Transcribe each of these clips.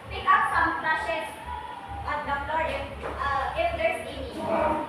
pick up some brushes at the floor if there's any.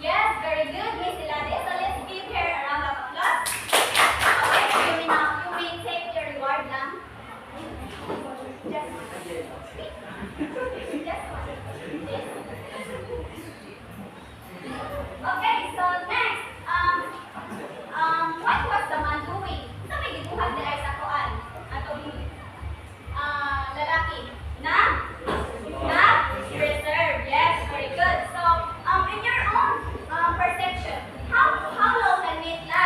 Yes, very good, Miss Ilade. So let's give her a round of applause. Okay, you may take your reward lang. Just one. Just one. Yes. Okay, so next, what was the man doing? Sa may gibuhat di ay sa kuan. Atong lalaki. Reserve. Yes, very good. So, in your own perception, how long can it last?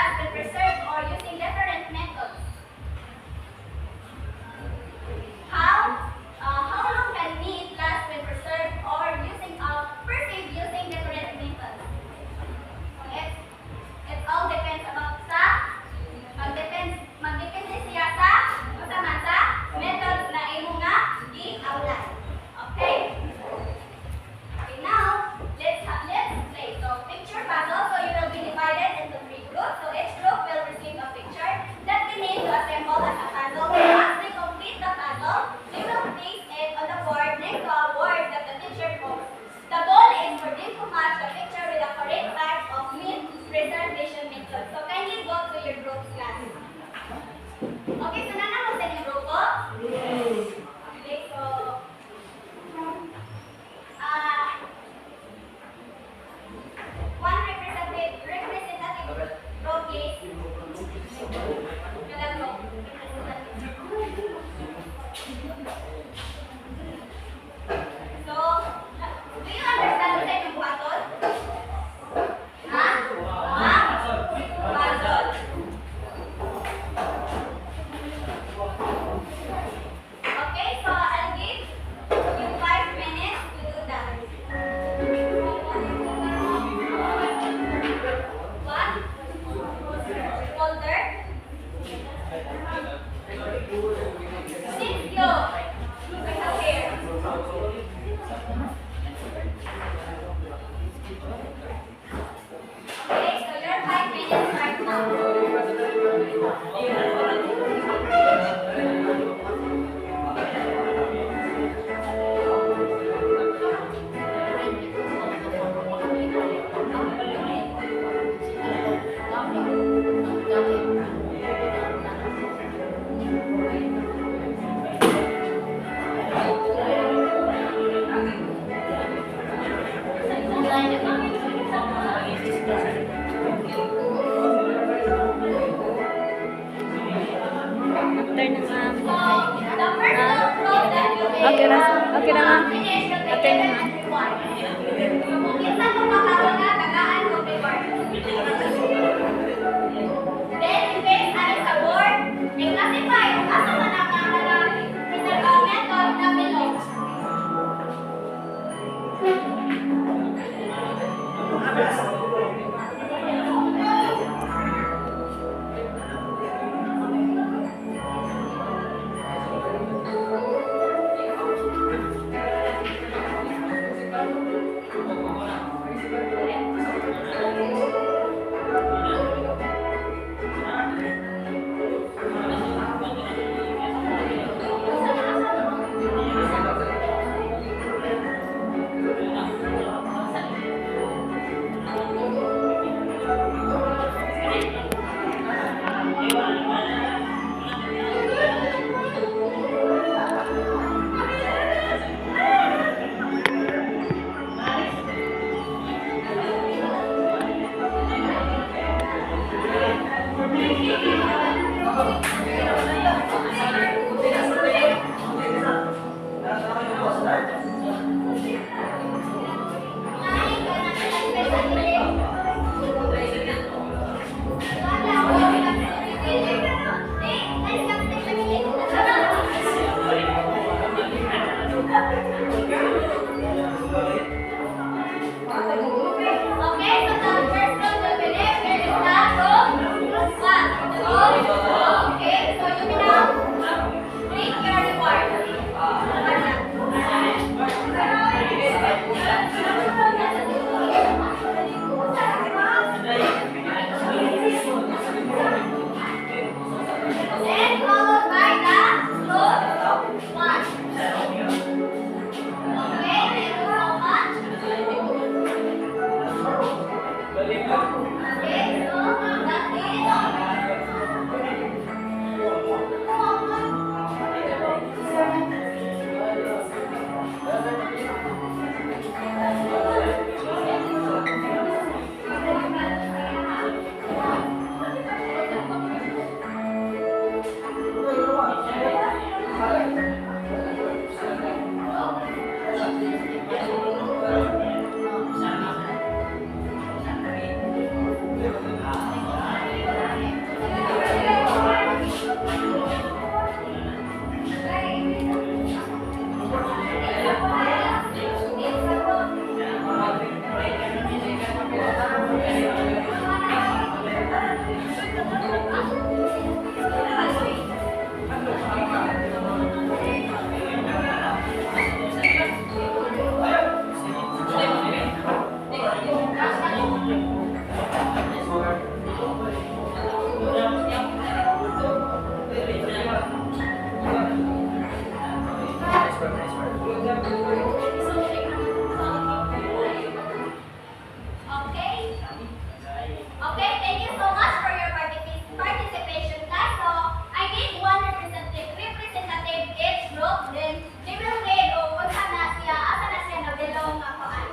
Okay, thank you so much for your participation, class. So, I need one representative each group. Then, they will read o kung asa na siya na belong nga paan.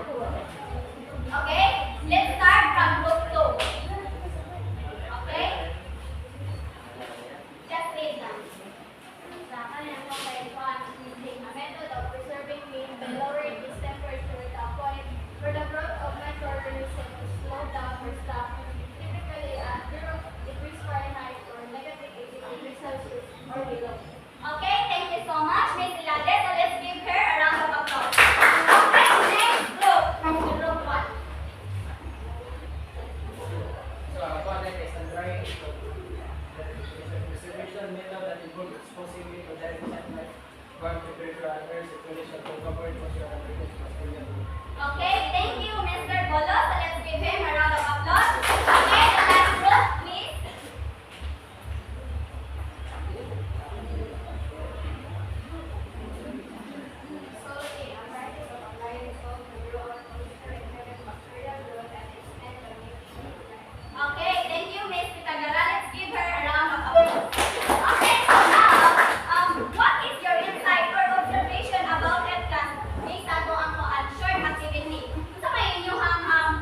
Okay, let's start from group 2. Okay? Just read lang. Sa kanya po kay Juan, using a method of preserving meat by lowering its temperature to a point where the growth of microorganisms is slowed down or stopped, typically at 0 degrees Fahrenheit or negative 80 degrees Celsius or below. Okay, thank you so much, Miss Ilade. So let's give her a round of applause. Okay, next group, group 1. So, our content is on drying the preservation method that involves exposing meat to direct sunlight, warm temperature, and air circulation to cover moisture and reduce bacteria. Okay, thank you, Mr. Bolo. So let's give him a round of applause. Okay, the last group, please. Salty, a practice of applying salt to grow or moisture and prevent bacterial growth and extend the nutrition. Okay, thank you, Ms. Pitagara. Let's give her a round of applause. Okay, so now, what is your insight or observation about that class? May sato ang short activity. So may inyong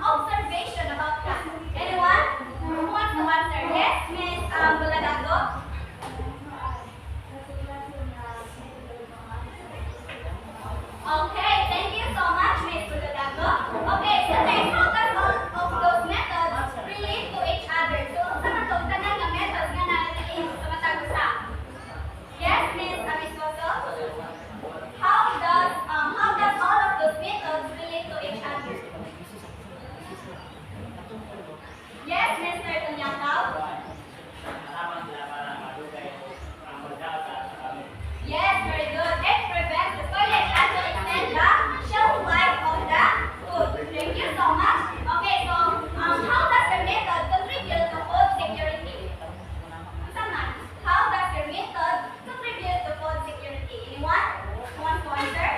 observation about class. Anyone? Who wants to answer? Yes, Ms. Buladago? Okay, thank you so much, Ms. Buladago. Okay, so next, how does all of those methods relate to each other? So, sa matong tanan nga methods nga na-relate sa matag usa? Yes, Ms. Amisoso? How does all of those methods relate to each other? Yes, Mr. Tunyakaw? Yes, very good. It prevents the toilet and to extend the shelf life of the food. Thank you so much. Okay, so how does the method contribute to food security? Saman, how does your method contribute to food security? Anyone? Who wants to answer?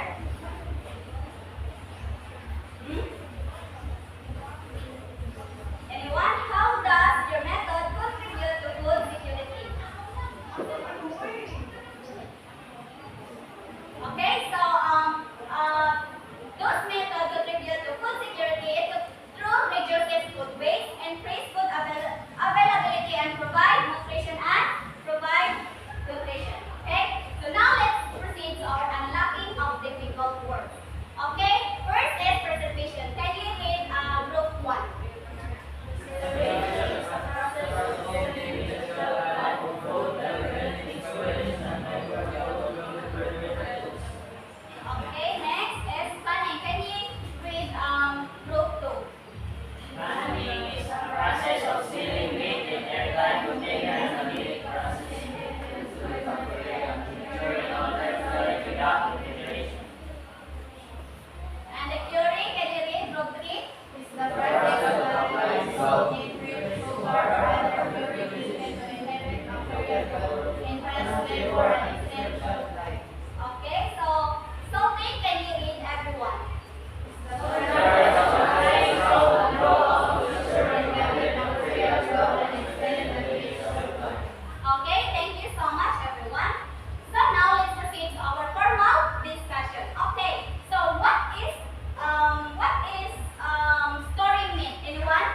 Anyone? How does your method contribute to food security? Okay, so those methods contribute to food security through reduces food waste, increase food availability, and provide nutrition Okay, so now let's proceed to our unlocking of difficult words. Okay, first is presentation. Can you read group 1? Okay, next is planning. Can you read group 2? Planning is a process of sealing meat in airtight containers and heating process. Ensuring all necessary without refrigeration. And the curing, can you read group 3? It's the practice of applying salt in pure sugar or other curing agent to inhibit bacterial growth, enhance flavor, and extend shelf life. Okay, so salting, can you read everyone? The process of applying salt to grow of moisture and inhibit bacterial growth and extend the nutrition life. Okay, thank you so much, everyone. So now let's proceed to our formal discussion. Okay, so what is storing meat? Anyone?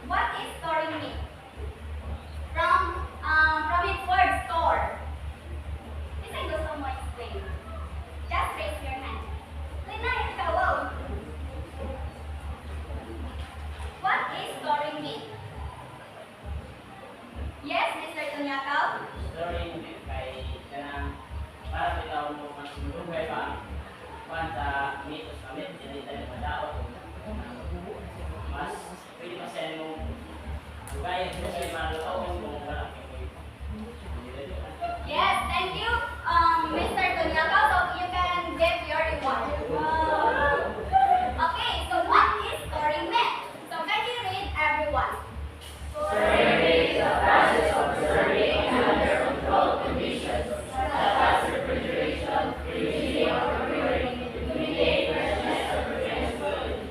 What is storing meat? From its word store. This I gusto mo explain. Just raise your hand. Linayan ka, wow. What is storing meat? Yes, Mr. Tunyakaw? Storing meat kay kanang para bitaw mo mas mulugay pa sa meat o sa meat dili tayo madaot mas pwede pa sa mo lugayan mo sa malutawon mo wala kay Yes, thank you, Mr. Tunyakaw. So you can get your reward. Okay, so what is storing meat? So can you read everyone? Storing meat is a process of preserving under controlled conditions such as refrigeration, freezing, or curing to mitigate freshness or prevent food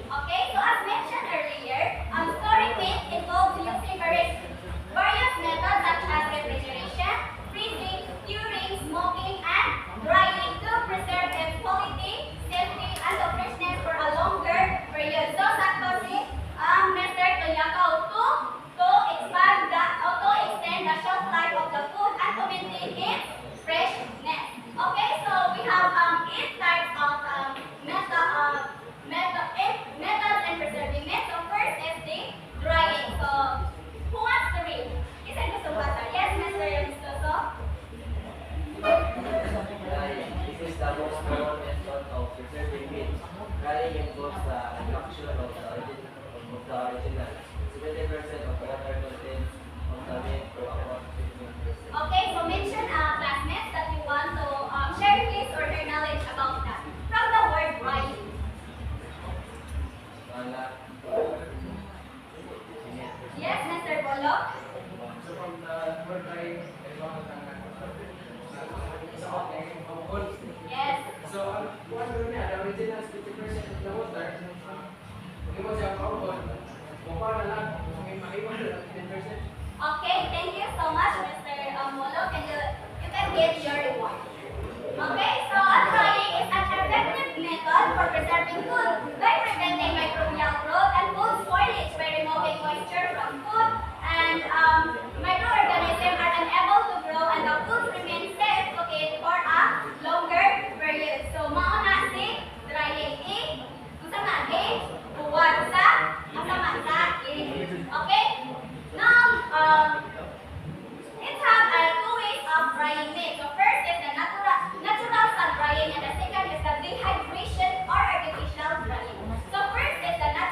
Yes, Mr. Bolo? So from the word drying, ay mga sa okay, pamukol. Yes. So ang kuwan ko niya, the original 50% of the water, kung mo siya pamukol, mukha na lang, kung maiwan na lang 10%. Okay, thank you so much, Mr. Molo. You can get your reward. Okay, so drying is an effective method for preserving food by preventing microbial growth and food spoilage by removing moisture from food, and microorganisms are unable to grow and the food remains safe to eat for a longer period. So mauna si drying. Kung sa nga buwag sa kasama sa okay? Now, it has two ways of drying meat. So first is the natural sun drying, and the second is the dehydration or artificial drying. So first is the natural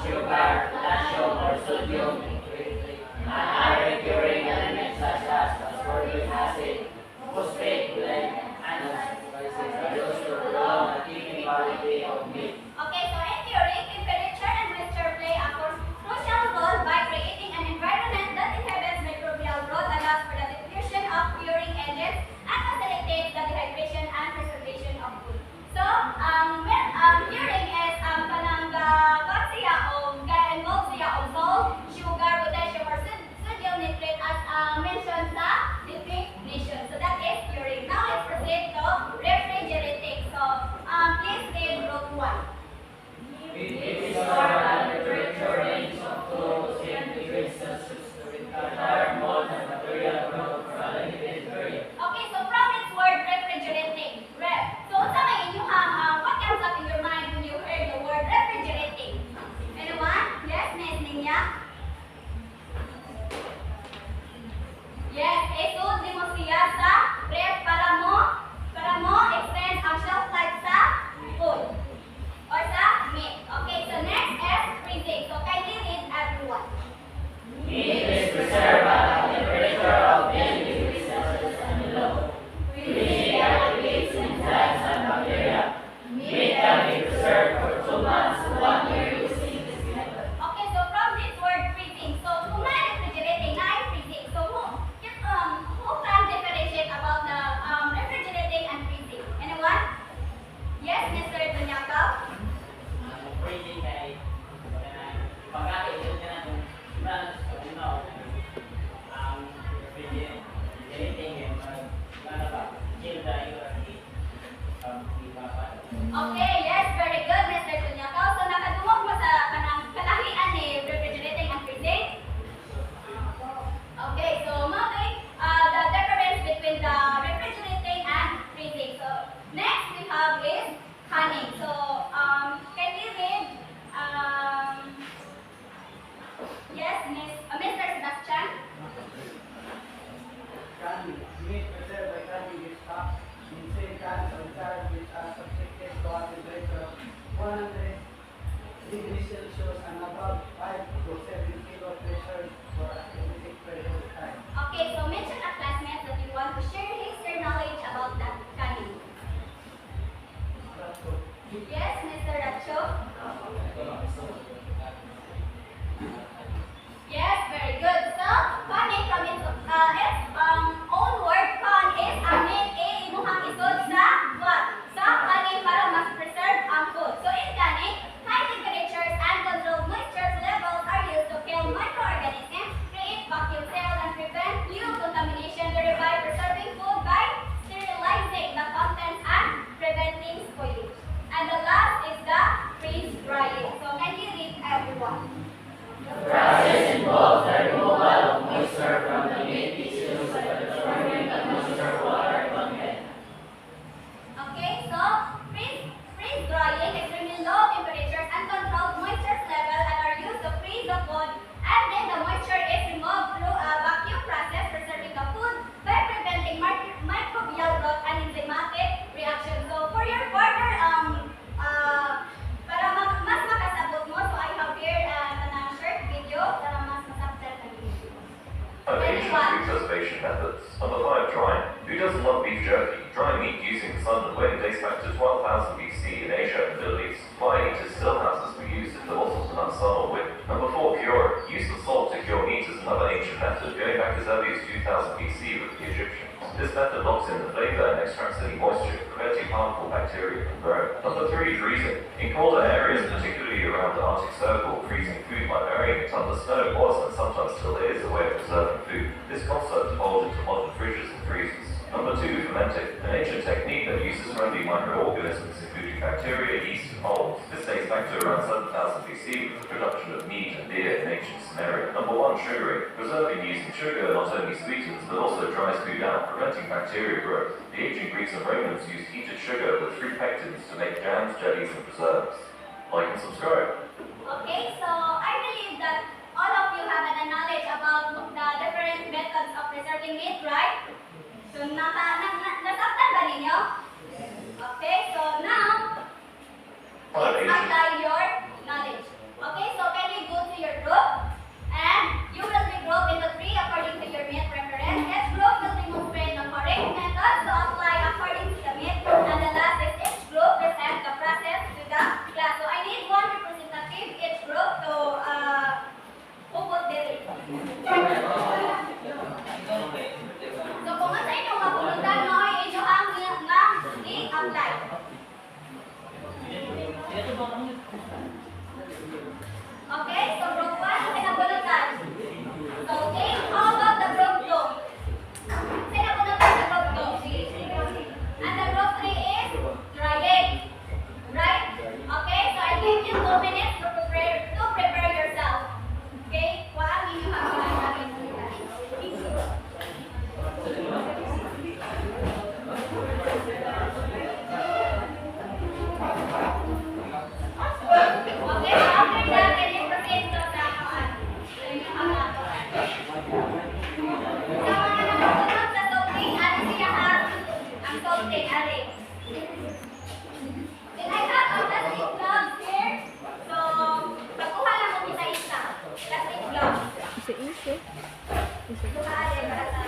sugar, potassium, or sodium, and other curing elements such as ascorbic acid, phosphate blend, and are used to prolong the keeping quality of meat. Okay, so in curing, temperature and moisture play a crucial role by creating an environment that inhibits microbial growth, allows for the diffusion of curing agents, and facilitates the dehydration and preservation of food. So, curing is kanang siya o involve siya of salt, sugar, potassium, or sodium nitrate as mentioned sa definition. So that is curing. Now let's proceed to refrigerating. So, please read row 1. It is stored at a temperature range of 2 to 10 degrees Celsius to retard mold and bacterial growth for a limited period. Okay, so from its word refrigerating, ref. So sa may inyuhang, what comes up in your mind when you heard the word refrigerating? Anyone? Yes, Miss Ninya? Yes, isud di mo siya sa ref para mo extend ang shelf life sa food or sa meat. Okay, so next is freezing. So kindly read everyone. Meat is preserved at a temperature of 10 degrees Celsius and below. Freezing activates enzymes and bacteria. Meat can be preserved for 2 months to 1 year using this method. Okay, so from this word freezing, so kung na refrigerating, na freezing. So who can differentiate about the refrigerating and freezing? Anyone? Yes, Mr. Tunyakaw? Freezing kay pagkain yun ka na kung balance ko refrigerating yung ano ba, chill tayo Okay, yes, very good, Mr. Tunyakaw. So nakadungog mo sa kanang kalahian ni refrigerating and freezing? Okay, so the difference between the refrigerating and freezing. So next we have is canning. So can you read? Yes, Mr. Sebastian. Canning. Meat preserved by canning is stocked in tin cans or jars which are subjected to a temperature of 100 degrees Celsius and above 5 to 7 kilo pressure for a specific period of time. Okay, so mention a classmate that you want to share his or knowledge about that canning. Yes, Mr. Racho. Yes, very good. So, canning from its own word, can is ang main imuhang isod sa what? Sa canning para mas preserve ang food. So, in canning, high temperatures and controlled moisture levels are used to kill microorganisms, create vacuum cells, and prevent fuel contamination, thereby preserving food by sterilizing the contents and preventing spoilage. And the last is the freeze drying. So, can you read everyone? The process involves the removal of moisture from the meat tissues by transferring the moisture water content. Okay, so freeze drying, extremely low temperatures and controlled moisture level and are used to freeze the food, and then the moisture is removed through a vacuum process, preserving the food by preventing microbial growth and enzymatic reaction. So for your further para mas makasabot mo, so I have here a short video para mas masabtan ang video. Ancient food preservation methods. Number 5, drying. Who doesn't love beef jerky? Drying meat using the sun and wind dates back to 12,000 BC in Asia and the Middle East. Fire eaters still houses were used if there wasn't enough sun or wind. Number 4, curing. Use of salt to cure meat is another ancient method going back as early as 2000 BC with the Egyptians. This method locks in the flavor and extracts any moisture, preventing harmful bacteria from growing. Number 3, freezing. In colder areas, particularly around the Arctic Circle, freezing food by burying it under snow was and sometimes still is a way of preserving food. This concept evolved into modern fridges and freezers. Number 2, fermenting. An ancient technique that uses friendly microorganisms including bacteria, yeast, and molds. This dates back to around 7000 BC with the production of meat and beer in ancient Sumeria. Number 1, sugaring. Preserving using sugar not only sweetens but also dries food out, preventing bacteria growth. The ancient Greeks and Romans used heated sugar with fruit pectins to make jams, jellies, and preserves. Like and subscribe. Okay, so I believe that all of you have a knowledge about the different methods of preserving meat, right? So nasaktan ba ninyo? Okay, so now, let's apply your knowledge. Okay, so Sukali para sa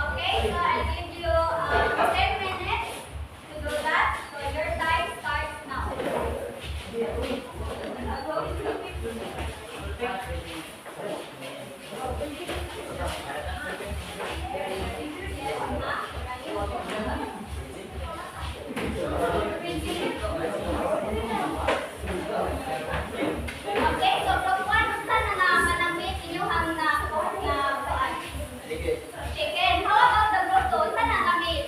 Okay, so I'll give you 10 minutes to do that. So your time starts now. Okay, so from one sana na manamit inyong na kuan. Chicken. How about the broto? Saan ang gamit?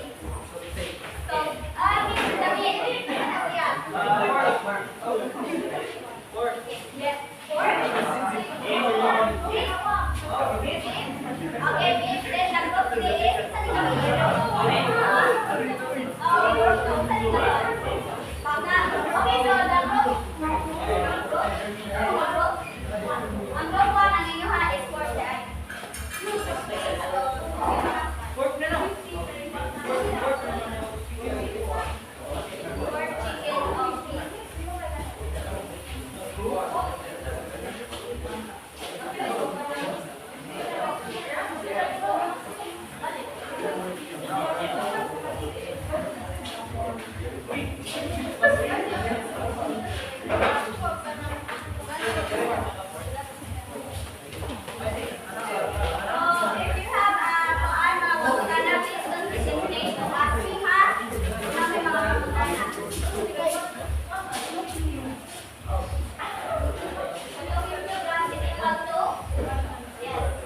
So, gamit. Ano yan? Yes. Pork? Okay, beef. Then the broccoli is, saan ang gamit? Broto. Saan ang gamit? Panga. Okay, so the broto. Ang broto ang inyong is pork. Right? Pork chicken or beef. If you have pagkakana, please don't hesitate to ask me, ha? Na may mga pagkakana. Hello, you feel that? Is it about to? Yes.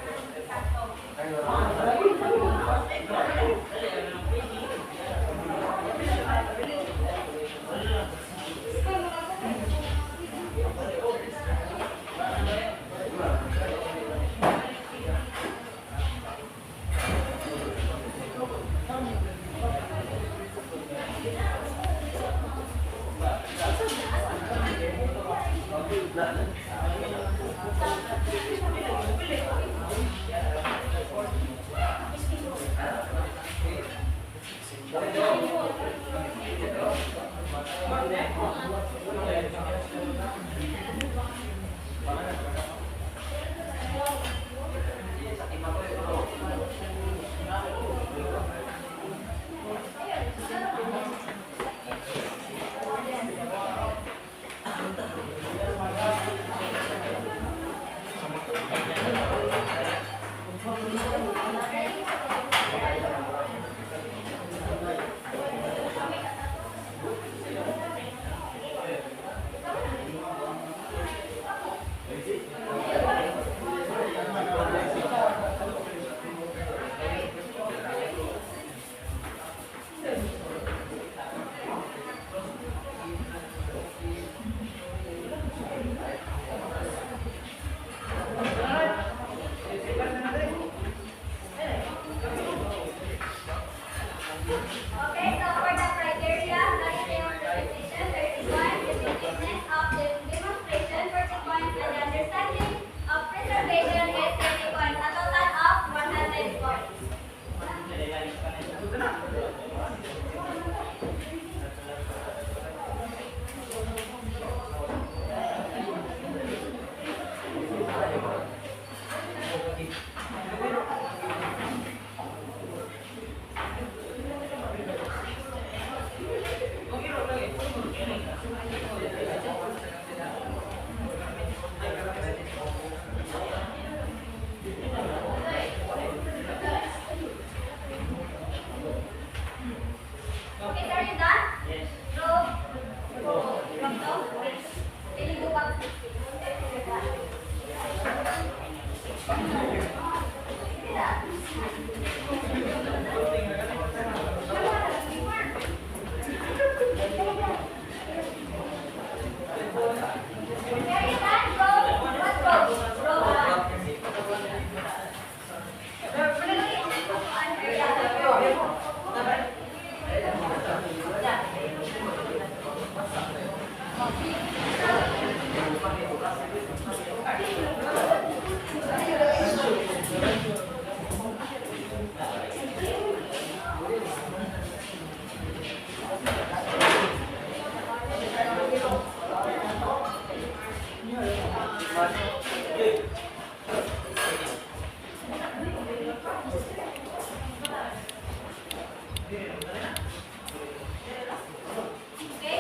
Okay,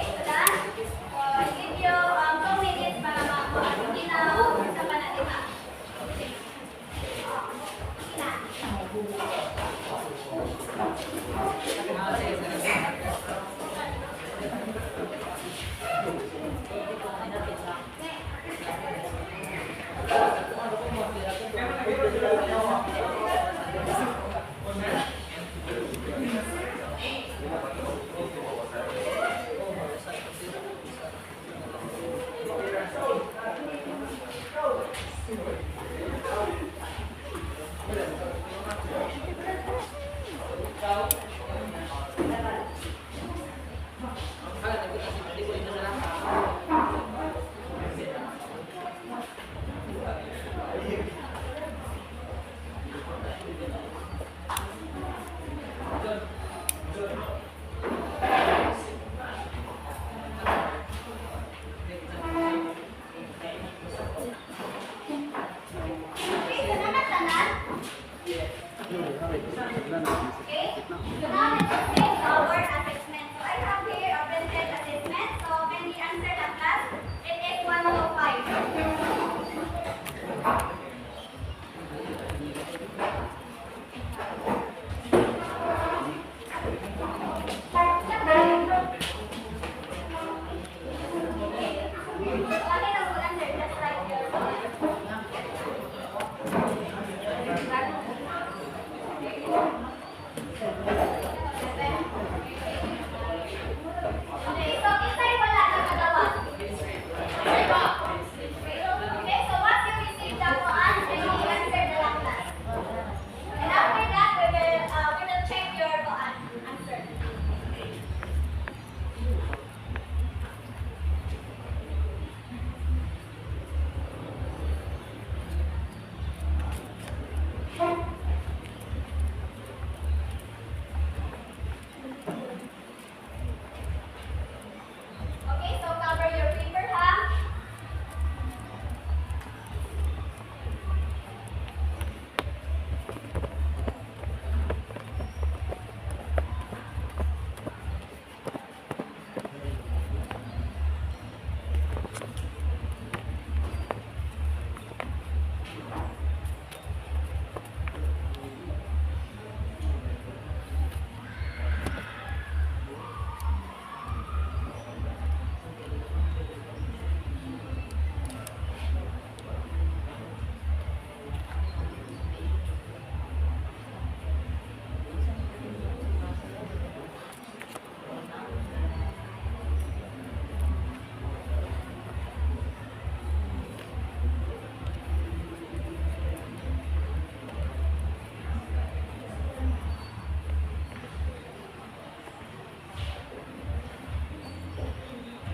so done. So, I give you 2 minutes para makakuha. Hindi na isa pa natin ha. Sige na. Okay, so naman tanan. Okay, so now let's take our assessment. So I have here a printed assessment. So when we answer the class, it is 1 to 5. Okay, so cover your paper, ha?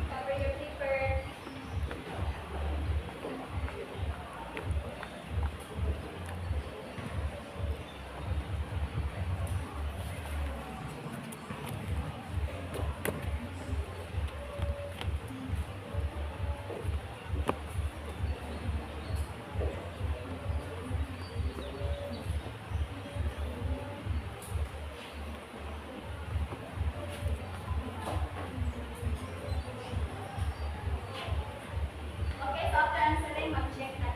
Cover your paper. Okay, so after answering, mag-check na